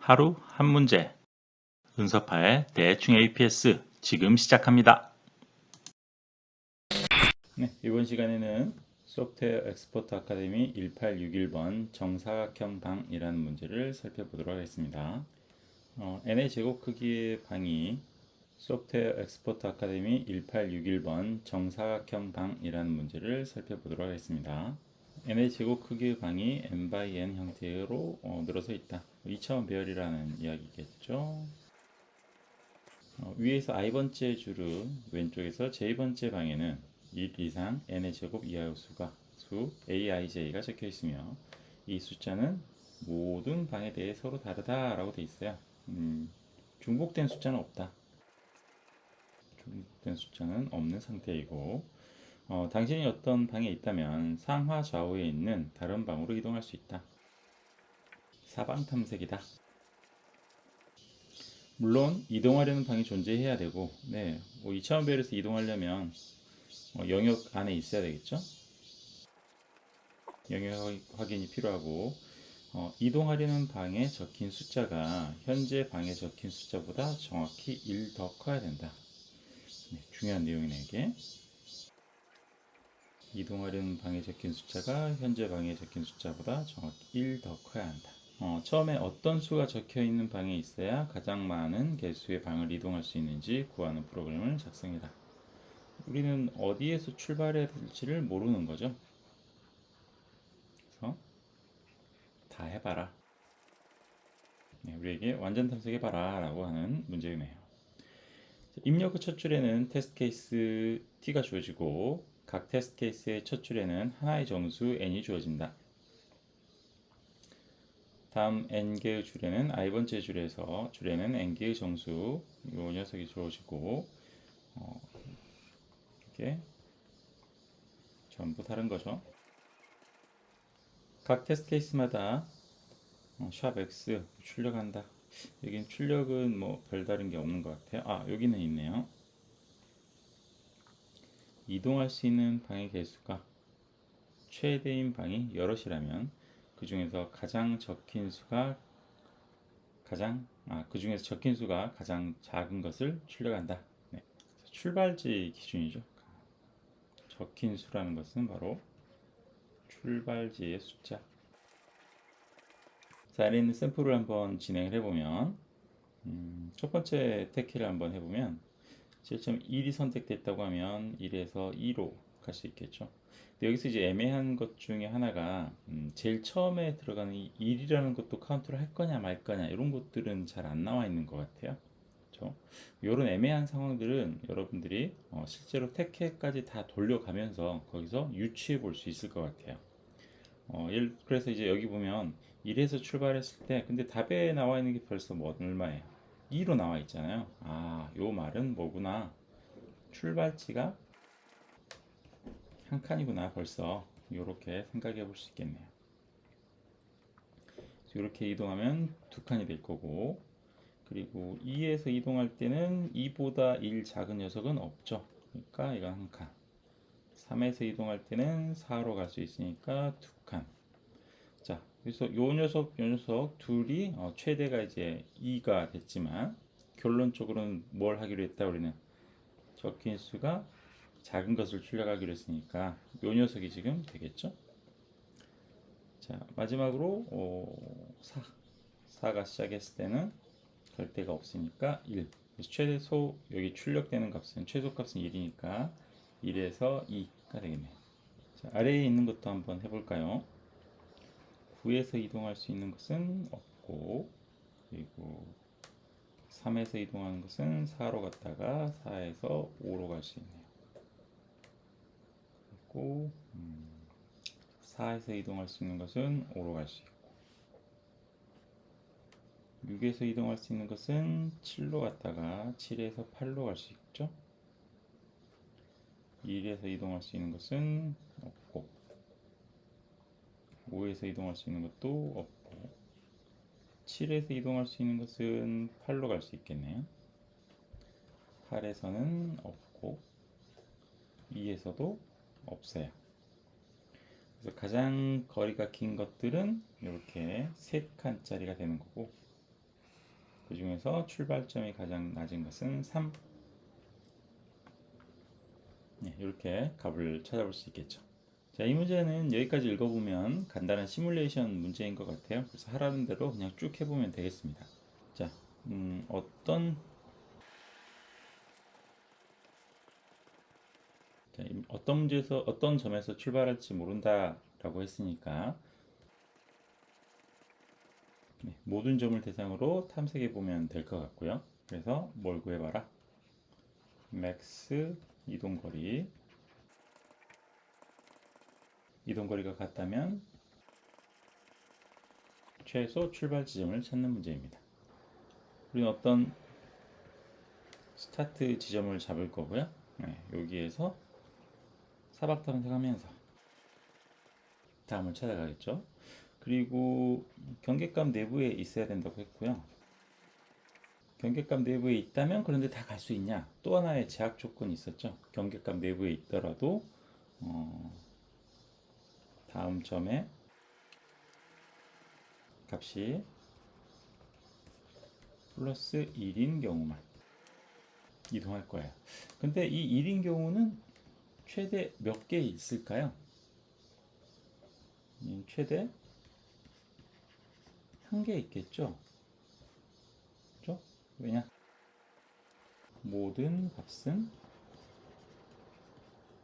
하루 한 문제. 은서파의 대충 APS 지금 시작합니다. 네, 이번 시간에는 소프트웨어 엑스포트 아카데미 1861번 정사각형 방이라는 문제를 살펴보도록 하겠습니다. n의 제곱 크기의 방이 소프트웨어 엑스포트 아카데미 1861번 정사각형 방이라는 문제를 살펴보도록 하겠습니다. n의 제곱 크기의 방이 n by n 형태로 늘어서 있다. 2차원 배열이라는 이야기겠죠. 위에서 i번째 줄은 왼쪽에서 j번째 방에는 1 이상 n의 제곱 이하의 수가 수 aij가 적혀 있으며 이 숫자는 모든 방에 대해 서로 다르다라고 되어 있어요. 중복된 숫자는 없다. 중복된 숫자는 없는 상태이고 당신이 어떤 방에 있다면 상하 좌우에 있는 다른 방으로 이동할 수 있다. 사방 탐색이다. 물론 이동하려는 방이 존재해야 되고, 네, 2차원 배열에서 이동하려면 영역 안에 있어야 되겠죠. 영역 확인이 필요하고, 이동하려는 방에 적힌 숫자가 현재 방에 적힌 숫자보다 정확히 1 더 커야 된다. 네, 중요한 내용이네 이게. 이동하려는 방에 적힌 숫자가 현재 방에 적힌 숫자보다 정확히 1 더 커야 한다. 처음에 어떤 수가 적혀 있는 방에 있어야 가장 많은 개수의 방을 이동할 수 있는지 구하는 프로그램을 작성해라. 우리는 어디에서 출발해야 될지를 모르는 거죠. 그래서 다 해봐라. 네, 우리에게 완전 탐색해봐라 라고 하는 문제이네요. 입력 후 첫 줄에는 테스트 케이스 t가 주어지고 각 테스트 케이스의 첫 줄에는 하나의 정수 n이 주어진다. 다음 n개의 줄에는 i번째 줄에는 n개의 정수 이 녀석이 주어지고 이렇게 전부 다른 거죠. 각 테스트 케이스마다 샵 x 출력한다. 여긴 출력은 뭐 별다른 게 없는 것 같아요. 여기는 있네요. 이동할 수 있는 방의 개수가 최대인 방이 여럿이라면 그 중에서 적힌 수가 가장 작은 것을 출력한다. 네. 출발지 기준이죠. 적힌 수라는 것은 바로 출발지의 숫자. 자, 아래 있는 샘플을 한번 진행을 해보면 첫 번째 테키를 한번 해보면 7.1이 선택됐다고 하면 1에서 2로 갈 수 있겠죠. 근데 여기서 이제 애매한 것 중에 하나가 제일 처음에 들어가는 이 1이라는 것도 카운트를 할 거냐 말 거냐 이런 것들은 잘 안 나와 있는 것 같아요. 그렇죠? 이런 애매한 상황들은 여러분들이 실제로 테케까지 다 돌려가면서 거기서 유추해 볼 수 있을 것 같아요. 그래서 이제 여기 보면 1에서 출발했을 때 근데 답에 나와 있는 게 벌써 얼마예요? 2로 나와 있잖아요. 요 말은 뭐구나. 출발지가 한 칸이구나 벌써. 이렇게 생각해 볼 수 있겠네요. 이렇게 이동하면 두 칸이 될 거고 그리고 2에서 이동할 때는 2보다 1 작은 녀석은 없죠. 그러니까 이건 한 칸. 3에서 이동할 때는 4로 갈 수 있으니까 두 칸. 자, 그래서 요 녀석 둘이 최대가 이제 2가 됐지만 결론적으로는 뭘 하기로 했다 우리는 적힌 수가 작은 것을 출력하기로 했으니까 요 녀석이 지금 되겠죠. 자, 마지막으로 4가 시작했을 때는 갈 데가 없으니까 1. 그래서 여기 출력되는 값은 최소값은 1이니까 1에서 2가 되겠네요. 자, 아래에 있는 것도 한번 해볼까요? 9에서 이동할 수 있는 것은 없고 그리고 3에서 이동하는 것은 4로 갔다가 4에서 5로 갈 수 있네요. 그리고 4에서 이동할 수 있는 것은 5로 갈 수 있고 6에서 이동할 수 있는 것은 7로 갔다가 7에서 8로 갈 수 있죠. 1에서 이동할 수 있는 것은 없고 5에서 이동할 수 있는 것도 없고 7에서 이동할 수 있는 것은 8로 갈 수 있겠네요. 8에서는 없고 2에서도 없어요. 그래서 가장 거리가 긴 것들은 이렇게 3칸짜리가 되는 거고 그 중에서 출발점이 가장 낮은 것은 3. 네, 이렇게 값을 찾아볼 수 있겠죠. 자, 이 문제는 여기까지 읽어보면 간단한 시뮬레이션 문제인 것 같아요. 그래서 하라는 대로 그냥 쭉 해보면 되겠습니다. 자, 어떤 문제에서 어떤 점에서 출발할지 모른다라고 했으니까 네, 모든 점을 대상으로 탐색해 보면 될 것 같고요. 그래서 뭘 구해봐라? 맥스 이동거리. 이동거리가 같다면 최소 출발 지점을 찾는 문제입니다. 우리는 어떤 스타트 지점을 잡을 거고요. 네, 여기에서 사각 탐색하면서 다음을 찾아가겠죠. 그리고 경계값 내부에 있어야 된다고 했고요. 경계값 내부에 있다면 그런데 다 갈 수 있냐? 또 하나의 제약 조건이 있었죠. 경계값 내부에 있더라도 다음 점에 값이 플러스 1인 경우만 이동할 거예요. 근데 이 1인 경우는 최대 몇 개 있을까요? 최대 한 개 있겠죠? 그렇죠? 왜냐? 모든 값은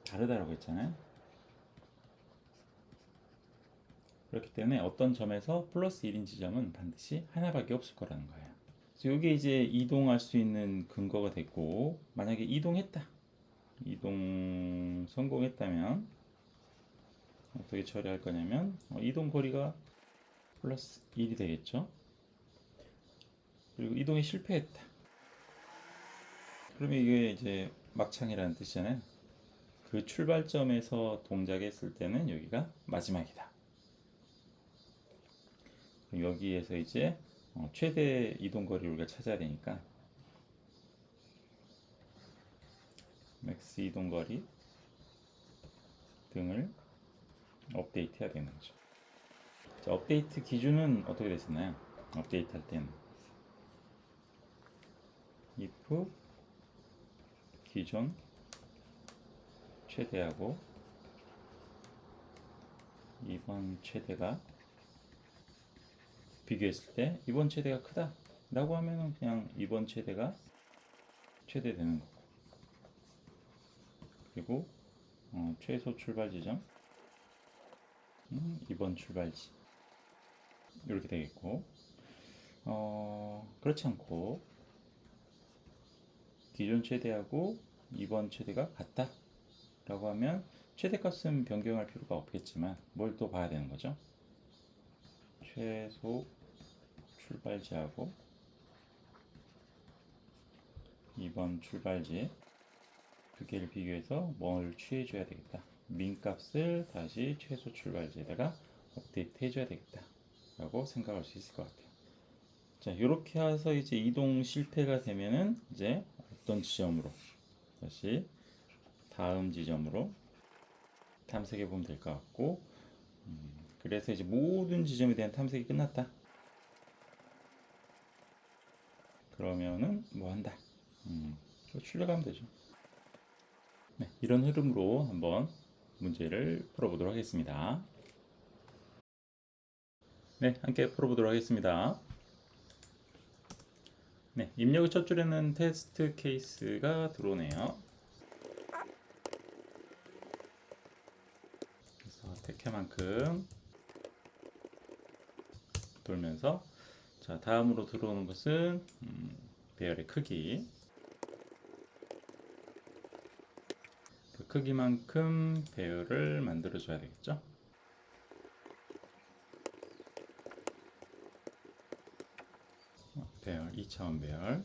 다르다라고 했잖아요. 그렇기 때문에 어떤 점에서 플러스 1인 지점은 반드시 하나밖에 없을 거라는 거예요. 그래서 이게 이제 이동할 수 있는 근거가 됐고, 만약에 이동했다. 이동 성공했다면 어떻게 처리할 거냐면 이동 거리가 플러스 1이 되겠죠. 그리고 이동에 실패했다. 그러면 이게 이제 막창이라는 뜻이잖아요. 그 출발점에서 동작했을 때는 여기가 마지막이다. 여기에서 이제 최대 이동 거리를 우리가 찾아야 되니까 맥스 이동 거리 등을 업데이트 해야 되는 거죠. 자, 업데이트 기준은 어떻게 됐었나요? 업데이트 할 때는 if 기존 최대하고 이번 최대가 비교했을 때 이번 최대가 크다 라고 하면은 그냥 이번 최대가 최대 되는 거고, 그리고 최소 출발 지점 이번 출발지 이렇게 되겠고, 그렇지 않고 기존 최대하고 이번 최대가 같다 라고 하면 최대값은 변경할 필요가 없겠지만 뭘 또 봐야 되는 거죠. 최소 출발지하고 이번 출발지 두 개를 비교해서 뭘 취해줘야 되겠다. 민값을 다시 최소 출발지에다가 업데이트 해줘야 되겠다 라고 생각할 수 있을 것 같아요. 자, 이렇게 해서 이제 이동 실패가 되면은 이제 어떤 지점으로 다시 다음 지점으로 탐색해 보면 될 것 같고, 그래서 이제 모든 지점에 대한 탐색이 끝났다. 그러면은 뭐 한다. 출력하면 되죠. 네, 이런 흐름으로 한번 문제를 풀어보도록 하겠습니다. 네, 함께 풀어보도록 하겠습니다. 네, 입력의 첫 줄에는 테스트 케이스가 들어오네요. 그래서 택해만큼 돌면서, 자, 다음으로 들어오는 것은 배열의 크기. 그 크기만큼 배열을 만들어 줘야 되겠죠. 배열 2차원 배열.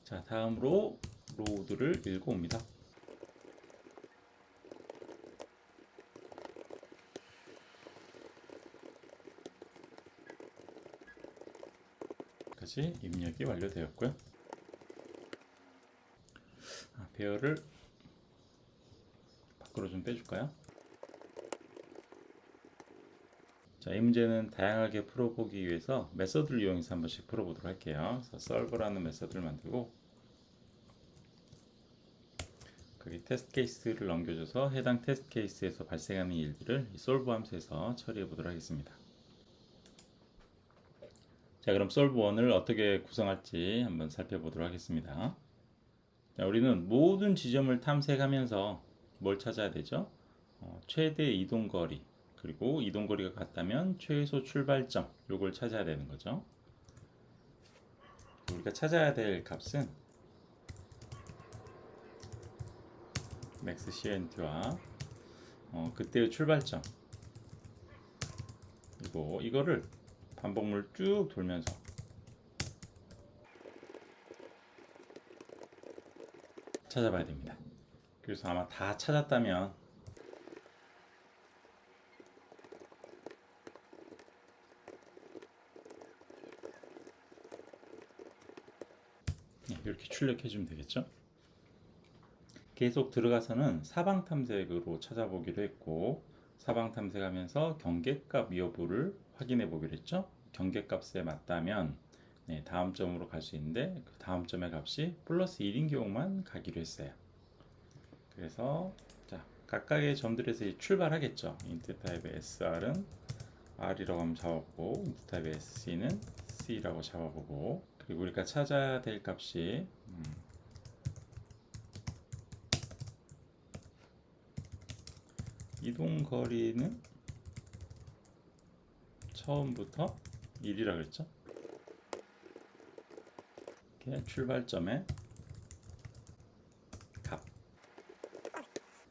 자, 다음으로 로드를 읽어옵니다. 까지 입력이 완료되었고요. 배열을 밖으로 좀 빼줄까요? 자, 이 문제는 다양하게 풀어보기 위해서 메서드를 이용해서 한 번씩 풀어보도록 할게요. 그래서 solve라는 메서드를 만들고 거기 테스트 케이스를 넘겨줘서 해당 테스트 케이스에서 발생하는 일들을 이 solve 함수에서 처리해 보도록 하겠습니다. 자, 그럼 solve1을 어떻게 구성할지 한번 살펴보도록 하겠습니다. 자, 우리는 모든 지점을 탐색하면서 뭘 찾아야 되죠? 최대 이동거리, 그리고 이동거리가 같다면 최소 출발점, 요걸 찾아야 되는 거죠. 우리가 찾아야 될 값은 max CNT와 그때의 출발점, 그리고 이거를 반복물 쭉 돌면서 찾아봐야 됩니다. 그래서 아마 다 찾았다면 이렇게 출력해 주면 되겠죠. 계속 들어가서는 사방 탐색으로 찾아보기로 했고, 사방 탐색하면서 경계값 여부를 확인해 보기로 했죠. 경계값에 맞다면 다음 점으로 갈 수 있는데 그 다음 점의 값이 플러스 1인 경우만 가기로 했어요. 그래서 자, 각각의 점들에서 출발하겠죠. int 타입의 sr은 r이라고 하면 잡아보고, int 타입의 sc는 c라고 잡아보고, 그리고 우리가 찾아야 될 값이 이동 거리는 처음부터 1이라 그랬죠. 이렇게 출발점의 값.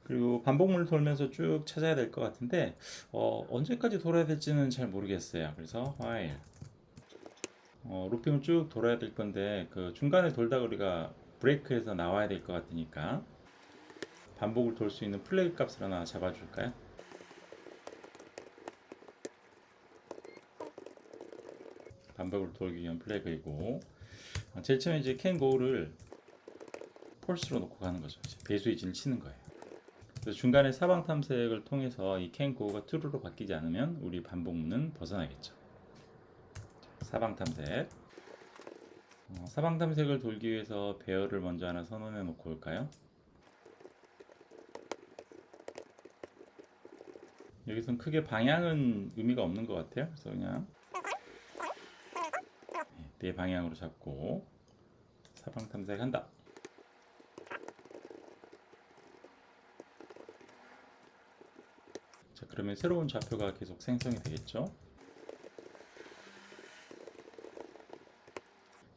그리고 반복문을 돌면서 쭉 찾아야 될 것 같은데 언제까지 돌아야 될지는 잘 모르겠어요. 그래서 while 루핑을 쭉 돌아야 될 건데 그 중간에 돌다가 우리가 브레이크해서 나와야 될 것 같으니까 반복을 돌 수 있는 플래그 값을 하나 잡아줄까요? 반복을 돌기 위한 플래그이고, 제일 처음에 이제 can go를 false로 놓고 가는 거죠. 배수의 진을 치는 거예요. 그래서 중간에 사방 탐색을 통해서 이 can go가 true로 바뀌지 않으면 우리 반복문은 벗어나겠죠. 사방 탐색. 사방 탐색을 돌기 위해서 배열을 먼저 하나 선언해 놓고 올까요? 여기선 크게 방향은 의미가 없는 것 같아요. 그래서 그냥 네 방향으로 잡고 사방 탐색한다. 자, 그러면 새로운 좌표가 계속 생성이 되겠죠.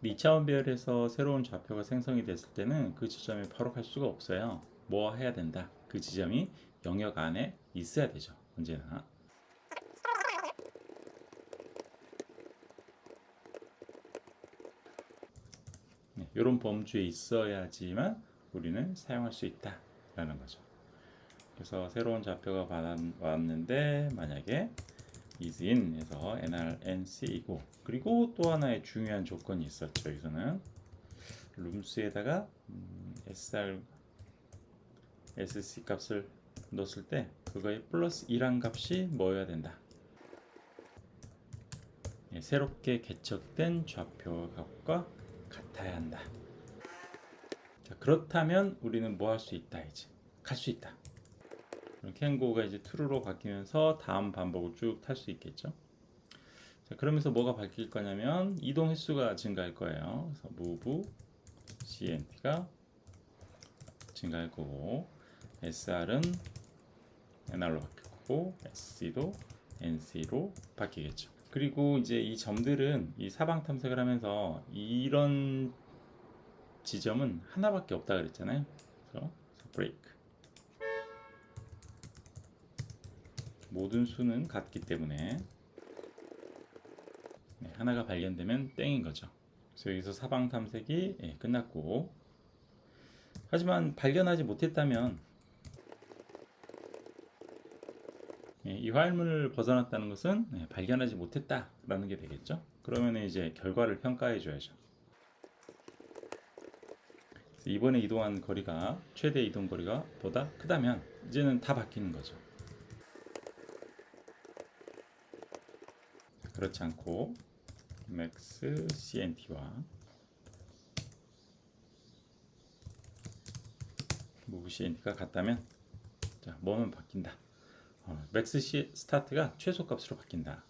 2차원 배열에서 새로운 좌표가 생성이 됐을 때는 그 지점에 바로 갈 수가 없어요. 뭐 해야 된다. 그 지점이 영역 안에 있어야 되죠. 언제나. 이런 범주에 있어야지만 우리는 사용할 수 있다라는 거죠. 그래서 새로운 좌표가 왔는데 만약에 is in 에서 nrnc이고, 그리고 또 하나의 중요한 조건이 있었죠. 여기서는 룸스에다가 sr sc 값을 넣었을 때 그거에 플러스 1한 값이 뭐여야 된다. 새롭게 개척된 좌표 값과 같아야 한다. 자, 그렇다면 우리는 뭐 할 수 있다. 이제 갈 수 있다. 캔고가 이제 true로 바뀌면서 다음 반복을 쭉 탈 수 있겠죠. 자, 그러면서 뭐가 바뀔 거냐면 이동 횟수가 증가할 거예요. 그래서 move cnt가 증가할 거고, sr은 nr로 바뀔 거고, sc도 nc로 바뀌겠죠. 그리고 이제 이 점들은 이 사방 탐색을 하면서 이런 지점은 하나밖에 없다 그랬잖아요. 그래서 break. 모든 수는 같기 때문에 하나가 발견되면 땡인 거죠. 그래서 여기서 사방 탐색이 끝났고, 하지만 발견하지 못했다면 이 화일문을 벗어났다는 것은 발견하지 못했다라는 게 되겠죠. 그러면 이제 결과를 평가해 줘야죠. 이번에 이동한 거리가 최대 이동 거리가 보다 크다면 이제는 다 바뀌는 거죠. 그렇지 않고 max cnt와 move cnt가 같다면, 자, 뭐는 바뀐다. max start가 최소값으로 바뀐다.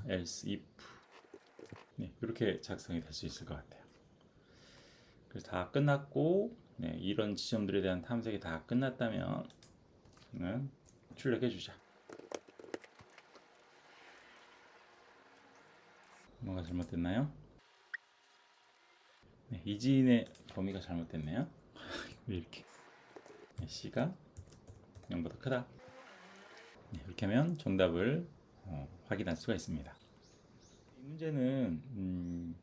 else if, 네, 이렇게 작성이 될 수 있을 것 같아요. 그래서 다 끝났고, 네, 이런 지점들에 대한 탐색이 다 끝났다면 출력해 주자. 뭐가 잘못됐나요? 네, 이 지인의 범위가 잘못됐네요. 왜 이렇게? 네, C가 0보다 크다. 네, 이렇게 하면 정답을 확인할 수가 있습니다. 이 문제는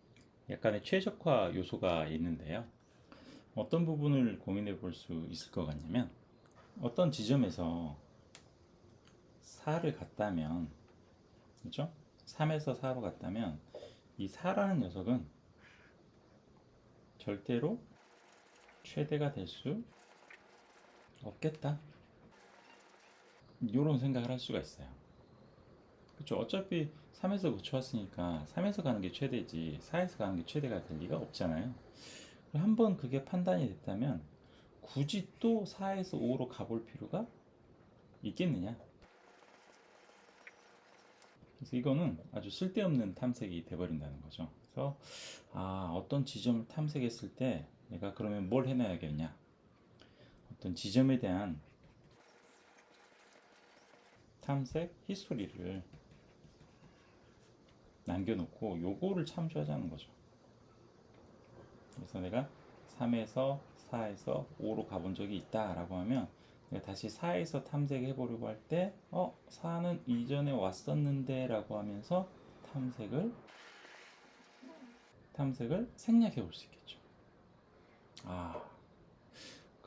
약간의 최적화 요소가 있는데요. 어떤 부분을 고민해 볼 수 있을 것 같냐면, 어떤 지점에서 4를 갔다면, 그렇죠? 3에서 4로 갔다면 이 4라는 녀석은 절대로 최대가 될 수 없겠다. 이런 생각을 할 수가 있어요. 그렇죠? 어차피 3에서 고쳐왔으니까 3에서 가는 게 최대지 4에서 가는 게 최대가 될 리가 없잖아요. 한번 그게 판단이 됐다면 굳이 또 4에서 5로 가볼 필요가 있겠느냐? 그래서 이거는 아주 쓸데없는 탐색이 돼버린다는 거죠. 그래서 어떤 지점을 탐색했을 때 내가 그러면 뭘 해놔야겠냐? 어떤 지점에 대한 탐색 히스토리를 남겨놓고 요거를 참조하자는 거죠. 그래서 내가 3에서 4에서 5로 가본 적이 있다라고 하면 내가 다시 4에서 탐색해 보려고 할 때 4는 이전에 왔었는데 라고 하면서 탐색을 생략해 볼 수 있겠죠.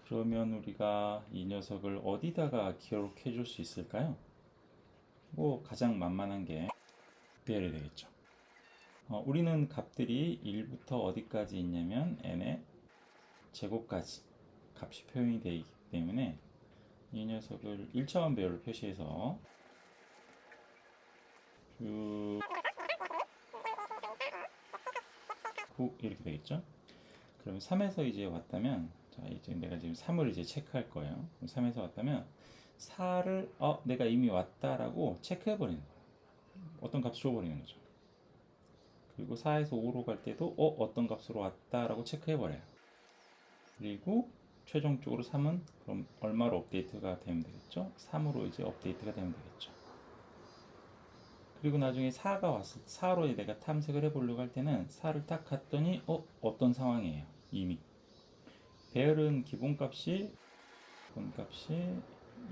그러면 우리가 이 녀석을 어디다가 기록해 줄 수 있을까요? 뭐 가장 만만한 게 배열이 되겠죠. 우리는 값들이 1부터 어디까지 있냐면 n의 제곱까지 값이 표현이 되어 있기 때문에 이 녀석을 1차원 배열로 표시해서 쭉 이렇게 되겠죠. 그럼 3에서 이제 왔다면, 자, 이제 내가 지금 3을 이제 체크할 거예요. 3에서 왔다면 4를 내가 이미 왔다라고 체크해 버리는 거예요. 어떤 값 줘버리는 거죠. 그리고 4에서 5로 갈 때도 어떤 값으로 왔다라고 체크해 버려요. 그리고 최종적으로 3은 그럼 얼마로 업데이트가 되면 되겠죠? 3으로 이제 업데이트가 되면 되겠죠. 그리고 나중에 4가 왔을 때 4로 내가 탐색을 해보려고 할 때는 4를 딱 갔더니 어떤 상황이에요? 이미 배열은 기본값이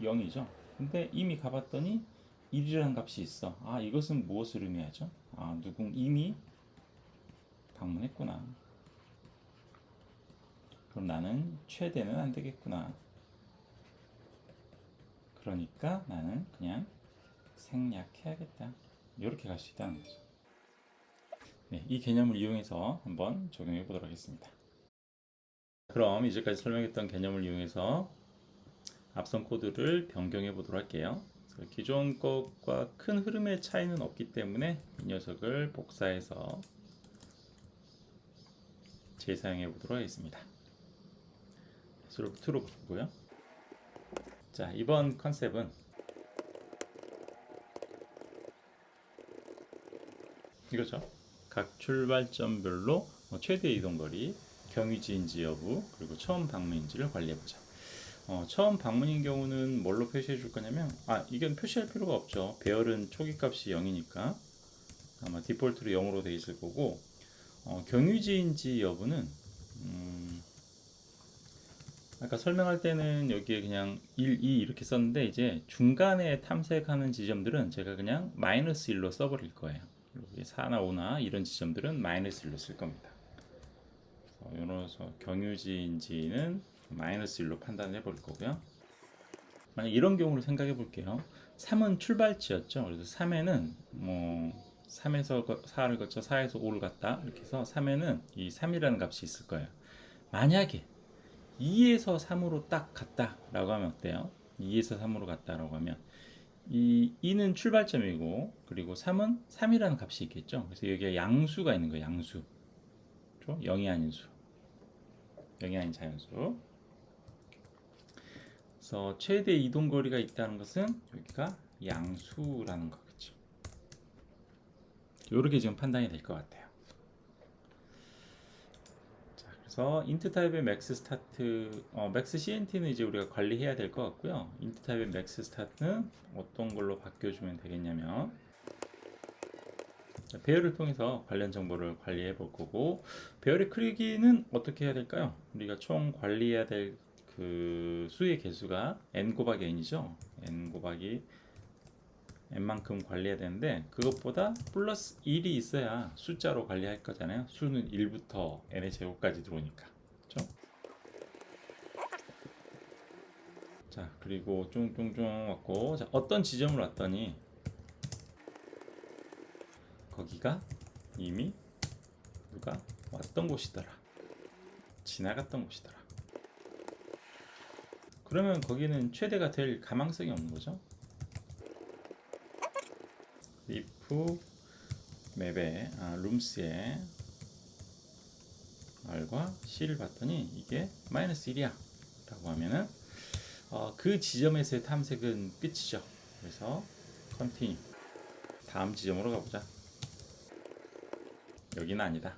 0이죠. 근데 이미 가봤더니 1이라는 값이 있어. 이것은 무엇을 의미하죠? 누군 이미 방문했구나. 그럼 나는 최대는 안 되겠구나. 그러니까 나는 그냥 생략해야겠다. 이렇게 갈 수 있다는 거죠. 네, 이 개념을 이용해서 한번 적용해 보도록 하겠습니다. 그럼 이제까지 설명했던 개념을 이용해서 앞선 코드를 변경해 보도록 할게요. 기존 것과 큰 흐름의 차이는 없기 때문에 이 녀석을 복사해서 재사용해 보도록 하겠습니다. 트로 바꾸고요. 자, 이번 컨셉은 이거죠. 각 출발점별로 최대 이동거리, 경유지인지 여부, 그리고 처음 방문인지를 관리해보자. 처음 방문인 경우는 뭘로 표시해 줄 거냐면, 이건 표시할 필요가 없죠. 배열은 초기값이 0이니까 아마 디폴트로 0으로 되어 있을 거고, 경유지인지 여부는 아까 설명할 때는 여기에 그냥 1, 2 이렇게 썼는데 이제 중간에 탐색하는 지점들은 제가 그냥 -1로 써버릴 거예요. 여기 4나 5나 이런 지점들은 -1로 쓸 겁니다. 이래서 경유지인지는 -1로 판단해 볼 거고요. 만약 이런 경우를 생각해 볼게요. 3은 출발지였죠. 그래서 3에는 3에서 4를 거쳐 4에서 5를 갔다. 이렇게 해서 3에는 이 3이라는 값이 있을 거예요. 만약에 2에서 3으로 딱 갔다라고 하면 어때요? 2에서 3으로 갔다라고 하면 이 2는 출발점이고 그리고 3은 3이라는 값이 있겠죠. 그래서 여기에 양수가 있는 거예요. 양수. 0이 아닌 수. 0이 아닌 자연수. 그래서 최대 이동 거리가 있다는 것은 여기가 양수라는 거겠죠. 이렇게 지금 판단이 될 것 같아요. 자, 그래서 인트 타입의 맥스 스타트, 맥스 CNT는 이제 우리가 관리해야 될 것 같고요. 인트 타입의 맥스 스타트는 어떤 걸로 바뀌어주면 되겠냐면 배열을 통해서 관련 정보를 관리해 볼 거고, 배열의 크기는 어떻게 해야 될까요? 우리가 총 관리해야 될 그 수의 개수가 n 곱하기 n이죠. n 곱하기 n만큼 관리해야 되는데 그것보다 플러스 1이 있어야 숫자로 관리할 거잖아요. 수는 1부터 n의 제곱까지 들어오니까. 그렇죠? 자, 그리고 쫑쫑쫑 왔고, 자, 어떤 지점을 왔더니 거기가 이미 누가 왔던 곳이더라. 지나갔던 곳이더라. 그러면 거기는 최대가 될 가망성이 없는 거죠. if 맵에 룸스에 r과 c를 봤더니 이게 마이너스 1이야 라고 하면은 그 지점에서의 탐색은 끝이죠. 그래서 continue 다음 지점으로 가보자. 여기는 아니다.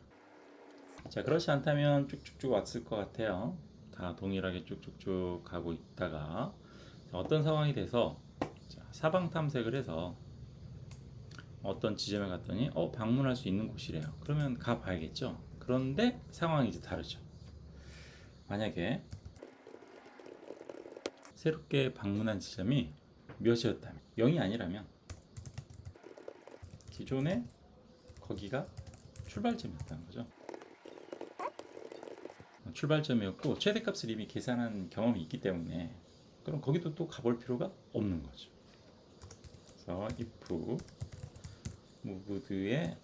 자, 그렇지 않다면 쭉쭉쭉 왔을 것 같아요. 다 동일하게 쭉쭉쭉 가고 있다가 어떤 상황이 돼서 사방 탐색을 해서 어떤 지점에 갔더니 방문할 수 있는 곳이래요. 그러면 가봐야겠죠. 그런데 상황이 이제 다르죠. 만약에 새롭게 방문한 지점이 몇이었다면 0이 아니라면 기존에 거기가 출발점이었다는 거죠. 출발점이었고 최대값을 이미 계산한 경험이 있기 때문에 그럼 거기도 또 가볼 필요가 없는 거죠. 그래서 if moved의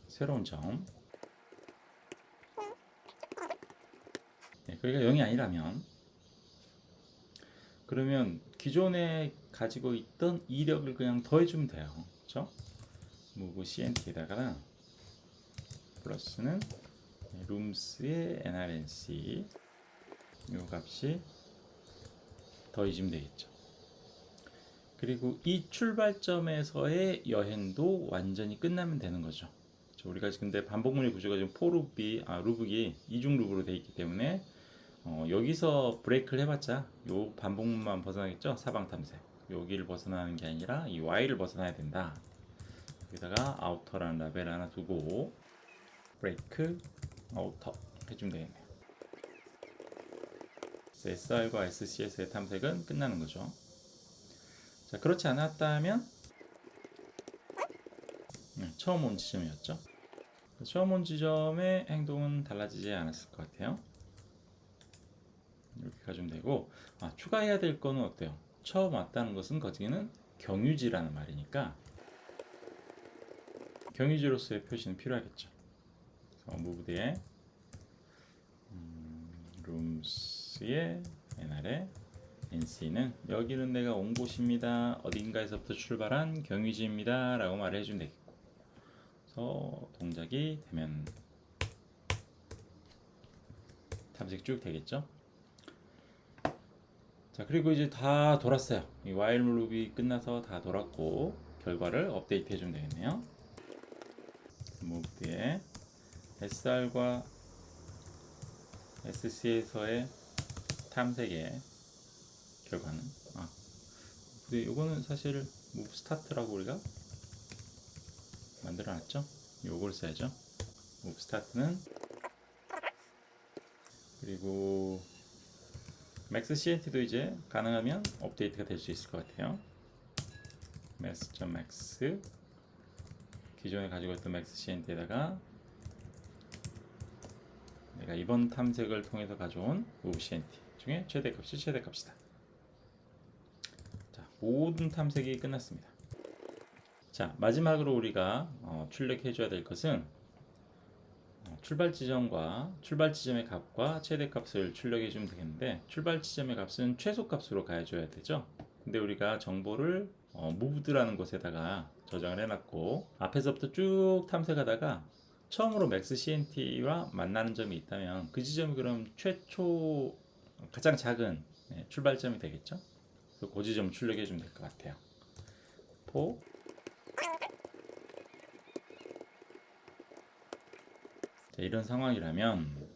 새로운 점 거기가 0이 아니라면 그러면 기존에 가지고 있던 이력을 그냥 더해주면 돼요. 그렇죠? move cnt에다가 플러스는 룸스의 nrnc 이 값이 더해지면 되겠죠. 그리고 이 출발점에서의 여행도 완전히 끝나면 되는 거죠. 우리가 근데 반복문의 구조가 지금 루브이 이중 루브로 되어 있기 때문에 여기서 브레이크를 해봤자 요 반복문만 벗어나겠죠. 사방 탐색 여기를 벗어나는 게 아니라 이 y를 벗어나야 된다. 여기다가 아우터라는 라벨 하나 두고 브레이크 아우터 해주면 되겠네요. SR과 SCS의 탐색은 끝나는 거죠. 자, 그렇지 않았다면 처음 온 지점이었죠. 처음 온 지점의 행동은 달라지지 않았을 것 같아요. 이렇게 가주면 되고, 추가해야 될 거는 어때요? 처음 왔다는 것은 거기는 경유지라는 말이니까 경유지로서의 표시는 필요하겠죠. 무브드의 룸스의 nr의 NC는 여기는 내가 온 곳입니다. 어딘가에서부터 출발한 경유지입니다. 라고 말을 해주면 되겠고, 그래서 동작이 되면 탐색 쭉 되겠죠. 자, 그리고 이제 다 돌았어요. 이 while loop이 끝나서 다 돌았고 결과를 업데이트 해주면 되겠네요. moved의 SR과 SC에서의 탐색의 결과는 근데 요거는 사실 move start라고 우리가 만들어 놨죠. 요걸 써야죠. move start는 그리고 max CNT도 이제 가능하면 업데이트가 될 수 있을 것 같아요. max.max 기존에 가지고 있던 max CNT에다가 내가 이번 탐색을 통해서 가져온 move CNT 중에 최대값이 최대값이다. 자, 모든 탐색이 끝났습니다. 자, 마지막으로 우리가 출력해 줘야 될 것은 출발 지점과 출발 지점의 값과 최대 값을 출력해 주면 되겠는데, 출발 지점의 값은 최소 값으로 가해줘야 되죠. 근데 우리가 정보를 moved라는 곳에다가 저장을 해놨고, 앞에서부터 쭉 탐색하다가 처음으로 max CNT와 만나는 점이 있다면 그 지점이 그럼 최초 가장 작은 출발점이 되겠죠. 그래서 그 지점 출력해 주면 될 것 같아요. 포 자, 이런 상황이라면,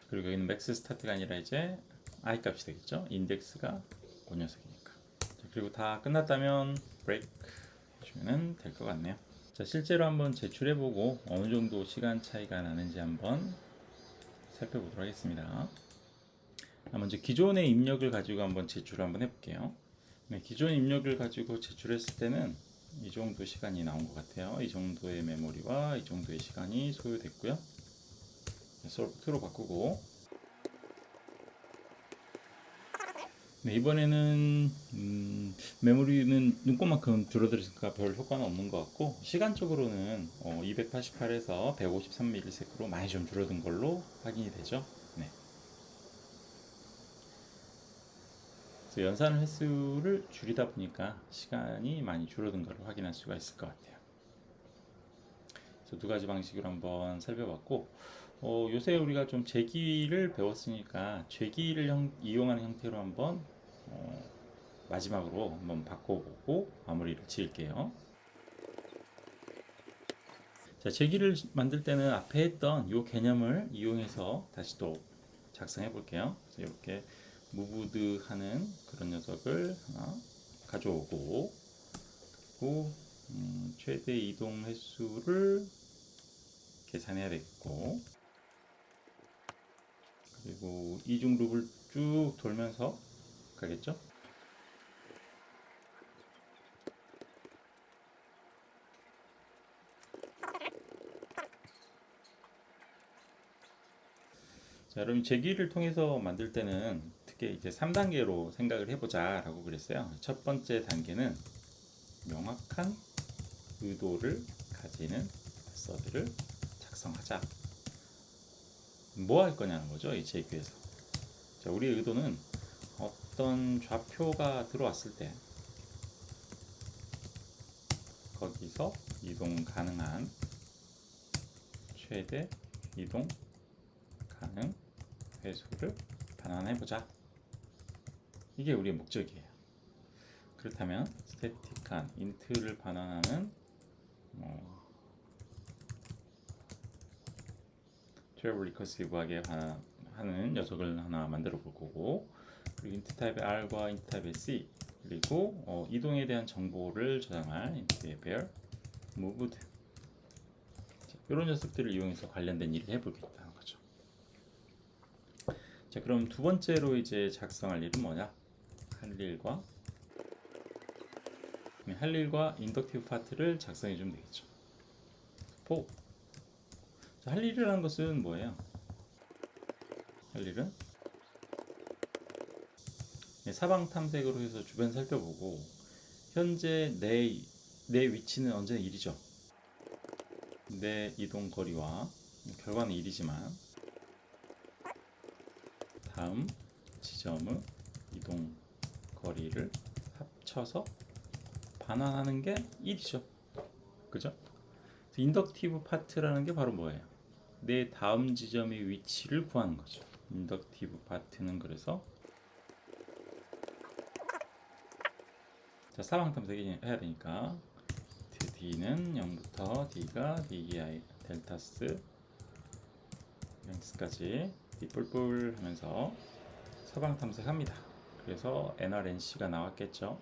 그리고 여기는 맥스 스타트가 아니라 이제 i 값이 되겠죠. 인덱스가 그 녀석이니까. 자, 그리고 다 끝났다면 브레이크 해주면 될 것 같네요. 자, 실제로 한번 제출해보고 어느 정도 시간 차이가 나는지 한번 살펴보도록 하겠습니다. 먼저 기존의 입력을 가지고 한번 제출을 한번 해볼게요. 네, 기존 입력을 가지고 제출했을 때는 이 정도 시간이 나온 것 같아요. 이 정도의 메모리와 이 정도의 시간이 소요됐고요. 솔브2로 바꾸고, 네, 이번에는 메모리는 눈꽃만큼 줄어들으니까 별 효과는 없는 것 같고, 시간적으로는 288에서 153ms로 많이 좀 줄어든 걸로 확인이 되죠. 네. 그래서 연산 횟수를 줄이다 보니까 시간이 많이 줄어든 것을 확인할 수가 있을 것 같아요. 그래서 두 가지 방식으로 한번 살펴봤고, 요새 우리가 좀 제기를 배웠으니까 제기를 이용하는 형태로 한번 마지막으로 한번 바꿔보고 마무리를 지을게요. 자, 제기를 만들 때는 앞에 했던 이 개념을 이용해서 다시 또 작성해 볼게요. 이렇게 무브드 하는 그런 녀석을 하나 가져오고, 그리고 최대 이동 횟수를 계산해야 되겠고, 그리고 이중 룹을 쭉 돌면서 가겠죠. 자, 여러분 제기를 통해서 만들 때는 특히 이제 3단계로 생각을 해보자 라고 그랬어요. 첫 번째 단계는 명확한 의도를 가지는 서드를 작성하자. 뭐 할 거냐는 거죠, 이 제기에서. 자, 우리의 의도는 어떤 좌표가 들어왔을 때 거기서 이동 가능한 최대 이동 가능 횟수를 반환해보자. 이게 우리의 목적이에요. 그렇다면 스태틱한 인트를 반환하는 트래블 리커시브하게 하는 녀석을 하나 만들어 볼 거고, 그리고 인트 타입의 R과 인트 타입의 C, 그리고 이동에 대한 정보를 저장할 인트의 bear, moved, 이런 녀석들을 이용해서 관련된 일을 해보겠다는 거죠. 자, 그럼 두 번째로 이제 작성할 일은 뭐냐? 할 일과 인덕티브 파트를 작성해 주면 되겠죠. 포. 자, 할 일이라는 것은 뭐예요? 할 일은 사방 탐색으로 해서 주변 살펴보고, 현재 내 위치는 언제나 1이죠. 내 이동 거리와 결과는 1이지만 다음 지점의 이동 거리를 합쳐서 반환하는 게 1이죠. 그죠? 인덕티브 파트라는 게 바로 뭐예요? 내 다음 지점의 위치를 구하는 거죠. 인덕티브 파트는 그래서 자, 사방 탐색이 해야 되니까 d는 0부터 d가 di 델타스 랭스까지 d 뿔뿔 하면서 사방 탐색합니다. 그래서 nrnc가 나왔겠죠.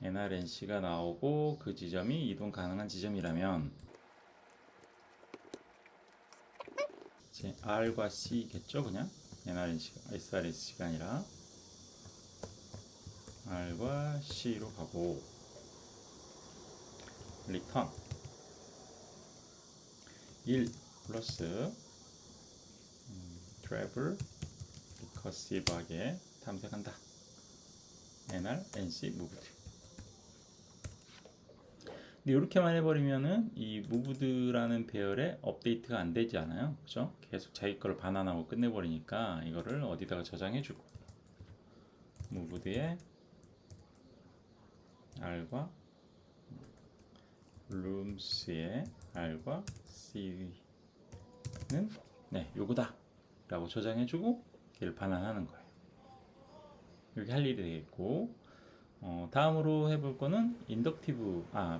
nrnc가 나오고 그 지점이 이동 가능한 지점이라면 이제 r과 c겠죠. 그냥 nrnc가 srnc가 아니라 R과 C로 가고, 리턴 1 플러스 트래블 리커시브하게 탐색한다. NR, NC, moved. 근데 이렇게만 해버리면은 이 무브드라는 배열에 업데이트가 안 되지 않아요, 그죠? 계속 자기 거를 반환하고 끝내버리니까 이거를 어디다가 저장해주고 무브드에 R과 룸스의 R과 C는 네 요거다 라고 저장해주고 얘를 반환하는 거예요. 이렇게 할 일이 되겠고, 다음으로 해볼 거는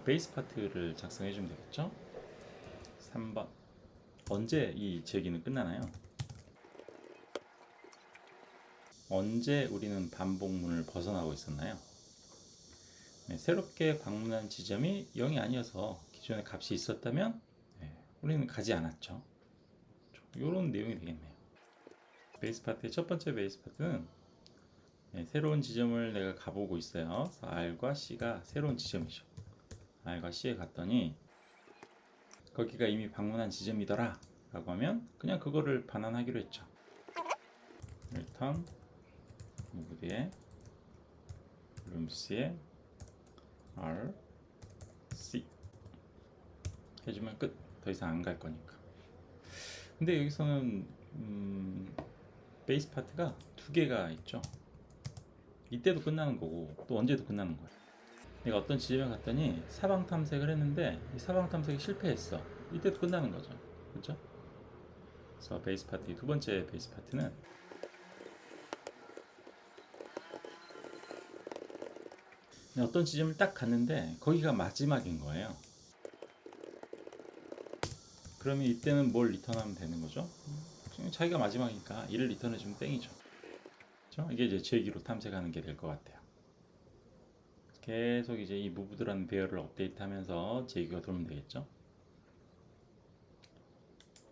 베이스 파트를 작성해 주면 되겠죠. 3번 언제 이 제기는 끝나나요? 언제 우리는 반복문을 벗어나고 있었나요? 네, 새롭게 방문한 지점이 0이 아니어서 기존에 값이 있었다면 우리는 가지 않았죠. 이런 내용이 되겠네요. 베이스 파트의 첫 번째 베이스 파트는 새로운 지점을 내가 가보고 있어요. 그래서 R과 C가 새로운 지점이죠. R과 C에 갔더니 거기가 이미 방문한 지점이더라 라고 하면 그냥 그거를 반환하기로 했죠. return 무브드에 룸스에 R, C 해주면 끝. 더 이상 안 갈 거니까. 근데 여기서는 베이스 파트가 두 개가 있죠. 이때도 끝나는 거고 또 언제도 끝나는 거예요. 내가 어떤 지점에 갔더니 사방 탐색을 했는데 이 사방 탐색이 실패했어. 이때도 끝나는 거죠. 그렇죠? 그래서 베이스 파트 두 번째 베이스 파트는 어떤 지점을 딱 갔는데 거기가 마지막인 거예요. 그러면 이때는 뭘 리턴하면 되는 거죠? 자기가 마지막이니까 이를 리턴해주면 땡이죠. 그렇죠? 이게 이제 제기로 탐색하는 게 될 것 같아요. 계속 이제 이 무브드라는 배열을 업데이트하면서 제기가 돌면 되겠죠.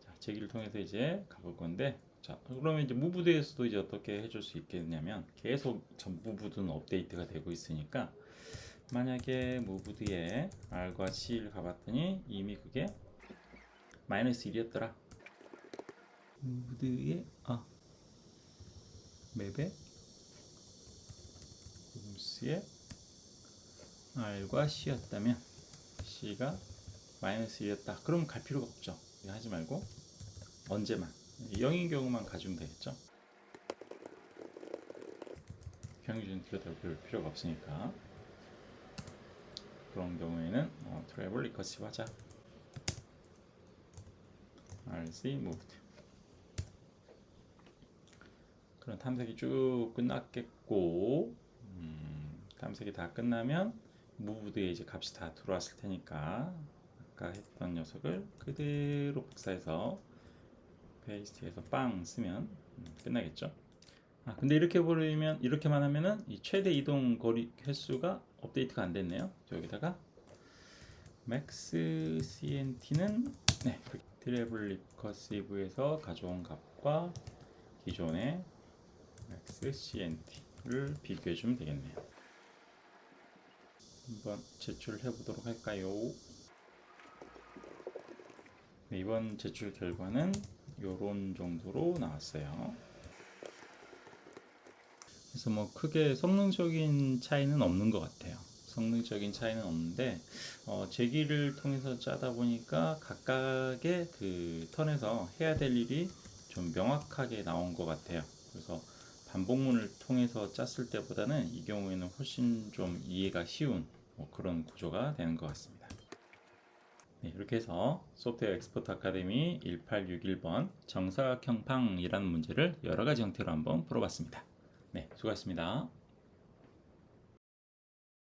자, 제기를 통해서 이제 가볼 건데, 자, 그러면 이제 무브드에서도 이제 어떻게 해줄 수 있겠냐면 계속 전 무브드는 업데이트가 되고 있으니까 만약에 무브드에 R과 C를 가봤더니 이미 그게 마이너스 1이었더라. 무브드에 맵에 룸스에 R과 C였다면 C가 마이너스 1이었다. 그럼 갈 필요가 없죠. 하지 말고 언제만 0인 경우만 가주면 되겠죠. 평균 들여다볼 필요가 없으니까. 그런 경우에는 트래블 리커시브 하자. RC moved. 그런 탐색이 쭉 끝났겠고, 탐색이 다 끝나면 무브드에 이제 값이 다 들어왔을 테니까 아까 했던 녀석을 그대로 복사해서 페이스트해서 빵 쓰면 끝나겠죠. 근데 이렇게만 하면은 이 최대 이동 거리 횟수가 업데이트가 안 됐네요. 여기다가 max cnt는 트래블 리커시브에서 가져온 값과 기존의 max cnt를 비교해 주면 되겠네요. 한번 제출을 해보도록 할까요? 네, 이번 제출 결과는 요런 정도로 나왔어요. 그래서 뭐 크게 성능적인 차이는 없는 것 같아요. 성능적인 차이는 없는데 제기를 통해서 짜다 보니까 각각의 그 턴에서 해야 될 일이 좀 명확하게 나온 것 같아요. 그래서 반복문을 통해서 짰을 때보다는 이 경우에는 훨씬 좀 이해가 쉬운 그런 구조가 되는 것 같습니다. 네, 이렇게 해서 소프트웨어 엑스퍼트 아카데미 1861번 정사각형 방이라는 문제를 여러 가지 형태로 한번 풀어봤습니다. 네, 수고하셨습니다.